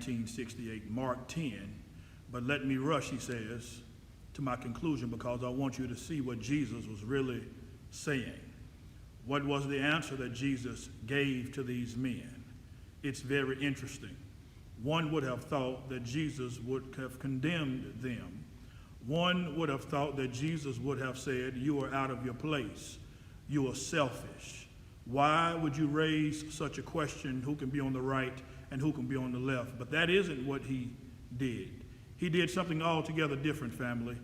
1968, Mark 10. But let me rush, he says, to my conclusion because I want you to see what Jesus was really saying. What was the answer that Jesus gave to these men? It's very interesting. One would have thought that Jesus would have condemned them. One would have thought that Jesus would have said, you are out of your place. You are selfish. Why would you raise such a question, who can be on the right and who can be on the left? But that isn't what he did. He did something altogether different, family.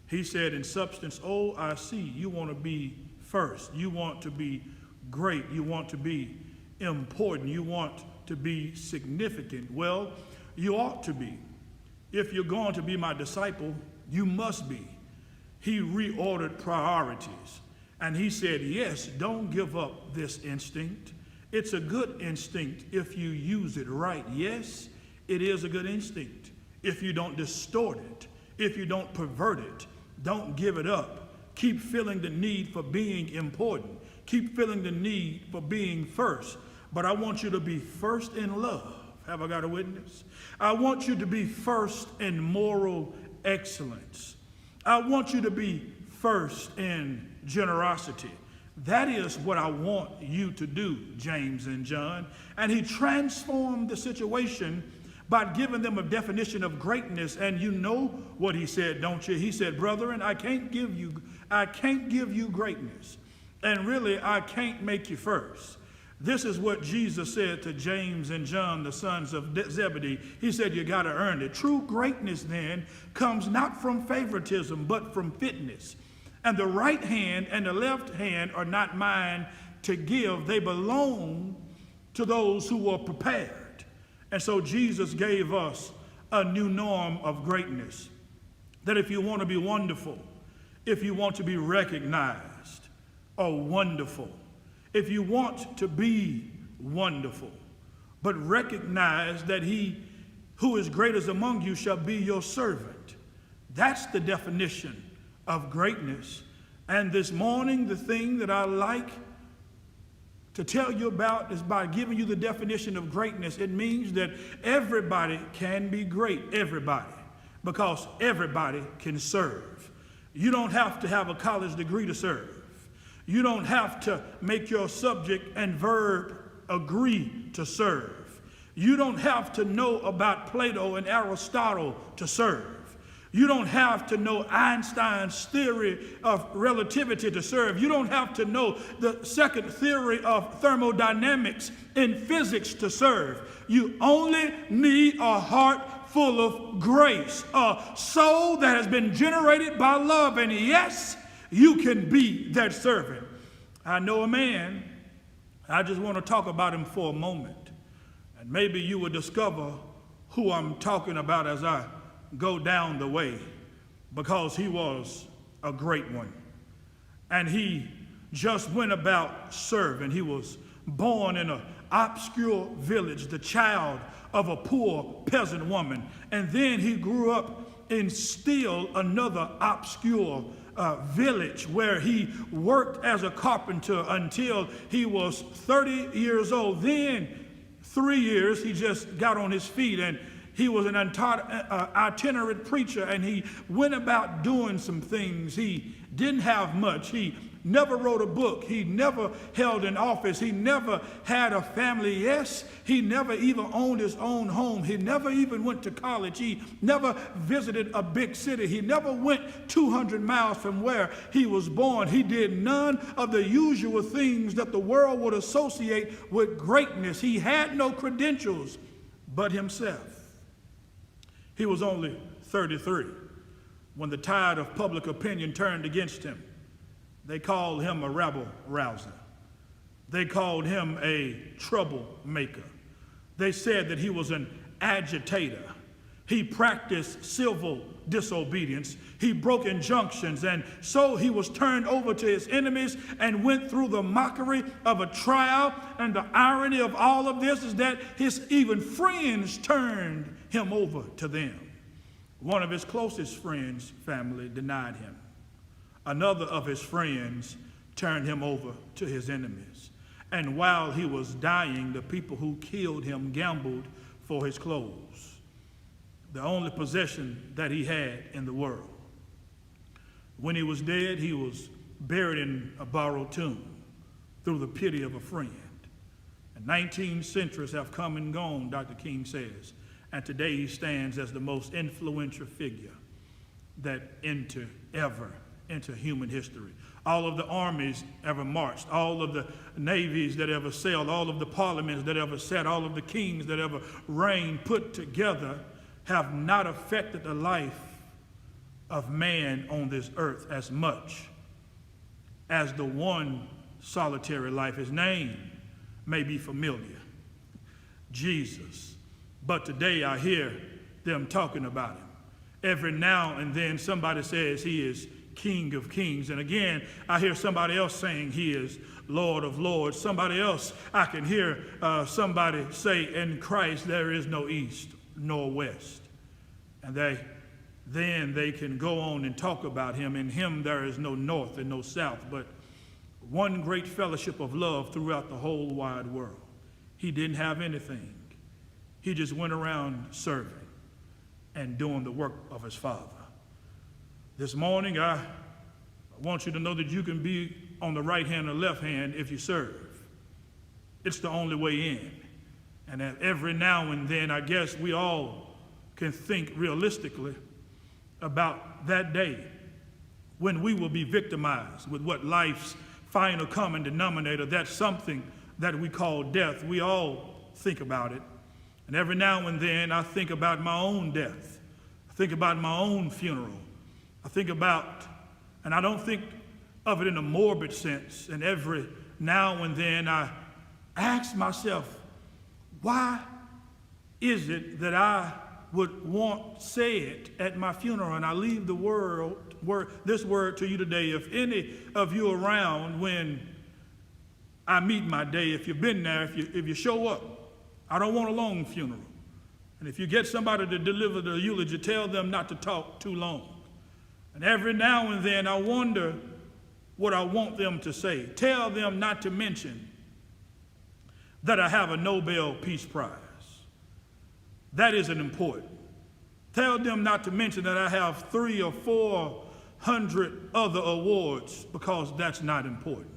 He said in substance, oh, I see, you want to be first. You want to be great. You want to be important. You want to be significant. Well, you ought to be. If you're going to be my disciple, you must be. He reordered priorities. And he said, yes, don't give up this instinct. It's a good instinct if you use it right. Yes, it is a good instinct. If you don't distort it, if you don't pervert it, don't give it up. Keep feeling the need for being important. Keep feeling the need for being first. But I want you to be first in love. Have I got a witness? I want you to be first in moral excellence. I want you to be first in generosity. That is what I want you to do, James and John. And he transformed the situation by giving them a definition of greatness. And you know what he said, don't you? He said, brethren, I can't give you greatness. And really, I can't make you first. This is what Jesus said to James and John, the sons of Zebedee. He said, you got to earn it. True greatness then comes not from favoritism, but from fitness. And the right hand and the left hand are not mine to give. They belong to those who are prepared. And so Jesus gave us a new norm of greatness. That if you want to be wonderful, if you want to be recognized or wonderful, if you want to be wonderful, but recognize that he who is greatest among you shall be your servant. That's the definition of greatness. And this morning, the thing that I like to tell you about is by giving you the definition of greatness. It means that everybody can be great, everybody, because everybody can serve. You don't have to have a college degree to serve. You don't have to make your subject and verb agree to serve. You don't have to know about Plato and Aristotle to serve. You don't have to know Einstein's theory of relativity to serve. You don't have to know the second theory of thermodynamics in physics to serve. You only need a heart full of grace, a soul that has been generated by love. And yes, you can be that servant. I know a man. I just want to talk about him for a moment. And maybe you will discover who I'm talking about as I go down the way, because he was a great one. And he just went about serving. He was born in an obscure village, the child of a poor peasant woman. And then he grew up in still another obscure village where he worked as a carpenter until he was 30 years old. Then 3 years he just got on his feet, and he was an itinerant preacher, and he went about doing some things. He didn't have much. He never wrote a book. He never held an office. He never had a family. Yes, he never even owned his own home. He never even went to college. He never visited a big city. He never went 200 miles from where he was born. He did none of the usual things that the world would associate with greatness. He had no credentials but himself. He was only 33 when the tide of public opinion turned against him. They called him a rabble rouser. They called him a troublemaker. They said that he was an agitator. He practiced civil disobedience. He broke injunctions, and so he was turned over to his enemies and went through the mockery of a trial. And the irony of all of this is that his even friends turned him over to them. One of his closest friends, family, denied him. Another of his friends turned him over to his enemies. And while he was dying, the people who killed him gambled for his clothes. the only possession that he had in the world. When he was dead, he was buried in a borrowed tomb through the pity of a friend. And 19 centuries have come and gone, Dr. King says, and today he stands as the most influential figure that ever into human history. All of the armies ever marched, all of the navies that ever sailed, all of the parliaments that ever sat, all of the kings that ever reigned put together have not affected the life of man on this earth as much as the one solitary life. His name may be familiar, Jesus. But today I hear them talking about him. Every now and then somebody says he is King of Kings. And again, I hear somebody else saying he is Lord of Lords. Somebody else, I can hear somebody say, in Christ there is no east nor west. And then they can go on and talk about him. In him there is no north and no south, but one great fellowship of love throughout the whole wide world. He didn't have anything. He just went around serving and doing the work of his Father. This morning, I want you to know that you can be on the right hand or left hand if you serve. It's the only way in. And every now and then, I guess we all can think realistically about that day when we will be victimized with what life's final common denominator, that's something that we call death. We all think about it. And every now and then I think about my own death. I think about my own funeral. I think about, and I don't think of it in a morbid sense, and every now and then I ask myself, why is it that I would want said at my funeral? And I leave this word to you today. If any of you around when I meet my day, if you've been there, if you show up, I don't want a long funeral. And if you get somebody to deliver the eulogy, tell them not to talk too long. And every now and then I wonder what I want them to say. Tell them not to mention that I have a Nobel Peace Prize. That isn't important. Tell them not to mention that I have 300 or 400 other awards, because that's not important.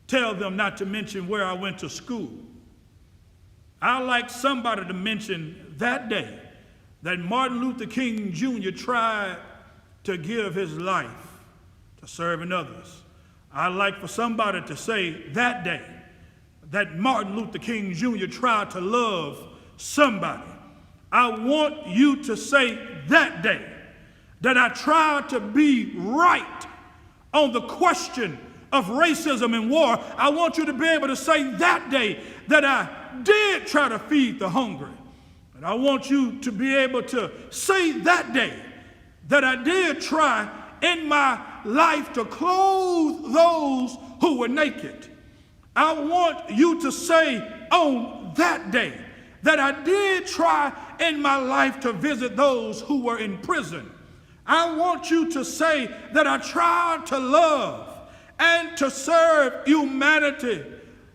Tell them not to mention where I went to school. I like somebody to mention that day that Martin Luther King Jr. tried to give his life to serving others. I like for somebody to say that day that Martin Luther King Jr. tried to love somebody. I want you to say that day that I tried to be right on the question of racism and war. I want you to be able to say that day that I did try to feed the hungry. And I want you to be able to say that day that I did try in my life to clothe those who were naked. I want you to say on that day that I did try in my life to visit those who were in prison. I want you to say that I tried to love and to serve humanity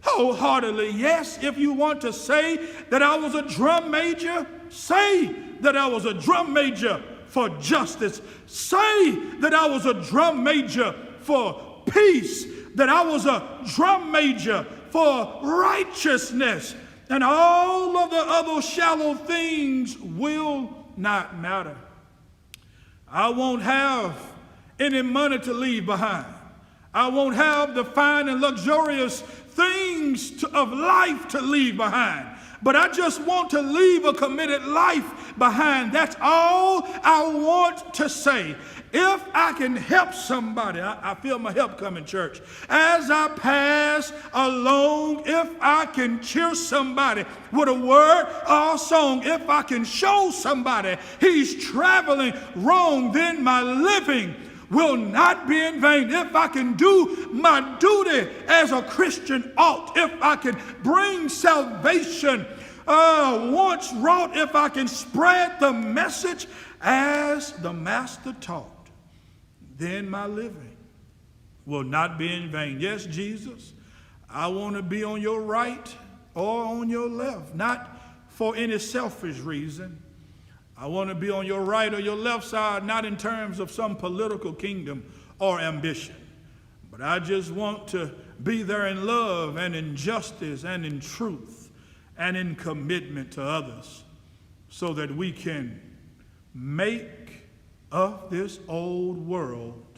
wholeheartedly. Yes, if you want to say that I was a drum major, say that I was a drum major for justice. Say that I was a drum major for peace, that I was a drum major for righteousness, and all of the other shallow things will not matter. I won't have any money to leave behind. I won't have the fine and luxurious things of life to leave behind. But I just want to leave a committed life behind. That's all I want to say. If I can help somebody, I feel my help coming, church. As I pass along, if I can cheer somebody with a word or a song, if I can show somebody he's traveling wrong, then my living will not be in vain. If I can do my duty as a Christian ought, if I can bring salvation once wrought, if I can spread the message as the Master taught, then my living will not be in vain. Yes, Jesus, I want to be on your right or on your left, not for any selfish reason. I want to be on your right or your left side, not in terms of some political kingdom or ambition, but I just want to be there in love and in justice and in truth and in commitment to others so that we can make of this old world